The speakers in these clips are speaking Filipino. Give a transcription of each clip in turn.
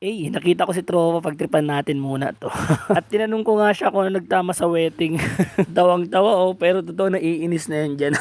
Eh, nakita ko si Tropa pagtripan natin muna 'to. At tinanong ko nga siya kung ano nagtama sa wedding. Tawang-tawa oh, pero totoo naiinis na 'yan diyan.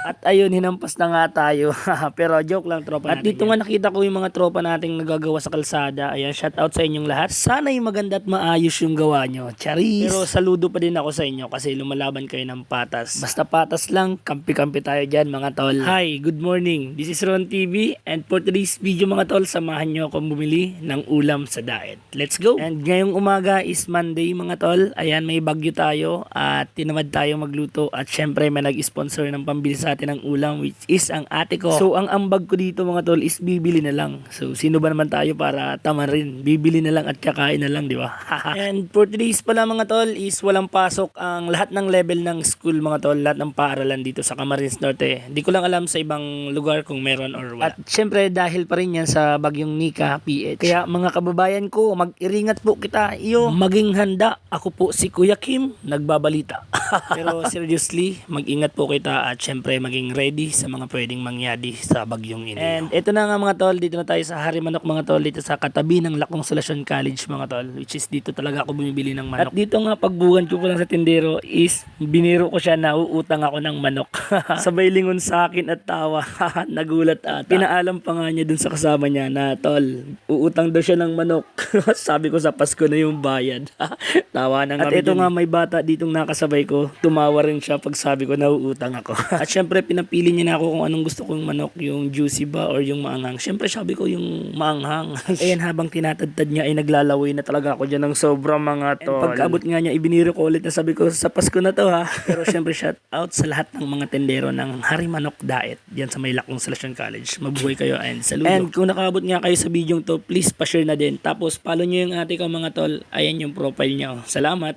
At ayun, hinampas na nga tayo. Pero joke lang tropa natin. At dito nga nakita ko yung mga tropa nating nagagawa sa kalsada. Ayan, shout out sa inyong lahat. Sana'y maganda at maayos yung gawa nyo. Charis! Pero saludo pa din ako sa inyo kasi lumalaban kayo ng patas. Basta patas lang, kampi-kampi tayo dyan mga tol. Hi, good morning. This is Ron TV and for today's video mga tol, samahan nyo akong bumili ng ulam sa diet. Let's go! And ngayong umaga is Monday mga tol. Ayan, may bagyo tayo at tinamad tayo magluto at syempre may nag-sponsor ng pambili sa atin ng ulam which is ang ate ko. So ang ambag ko dito mga tol is bibili na lang. So sino ba naman tayo para tamarin? Bibili na lang at kakain na lang, di ba? And for today's pala mga tol is walang pasok ang lahat ng level ng school mga tol, lahat ng paaralan dito sa Camarines Norte. Di ko lang alam sa ibang lugar kung meron or wala. At syempre dahil pa rin yan sa bagyong Nika PH. Kaya mga kababayan ko, mag-iringat po kita. Iyo, maging handa. Ako po si Kuya Kim, nagbabalita. Pero seriously, mag-ingat po kita at syempre maging ready sa mga pwedeng mangyari sa bagyong ini. And ito na nga mga tol, dito na tayo sa Harimanok mga tol, dito sa katabi ng Lakong Solasyon College mga tol, which is dito talaga ako bumibili ng manok. At dito nga pagbugan ko pa lang sa tindero is biniro ko siya na uutang ako ng manok. Sabay lingon sa akin at tawa. Nagulat ata. Pinaalam pa nga niya dun sa kasama niya na tol, uutang daw siya ng manok. Sabi ko sa Pasko na yung bayad. Tawa na nga. At ito nga may bata ditong nakasabay ko, tumawa rin siya pag sabi ko na uutang ako. At syempre pinapili niya na ako kung anong gusto kong manok, yung juicy ba or yung maanghang. Syempre sabi ko yung maanghang. Ayan, habang tinatadtad niya ay naglalaway na talaga ako dyan ng sobrang mga tol. And pagkaabot nga niya, ibiniro ko ulit na sabi ko sa Pasko na to ha. Pero syempre shout out sa lahat ng mga tendero ng Harimanok Diet diyan sa may Lakong Solasyon College. Mabuhay kayo and saludo. And kung nakaabot nga kayo sa video to, please pa-share na din. Tapos follow niyo yung ate ko mga tol. Ayan yung profile niya. Salamat.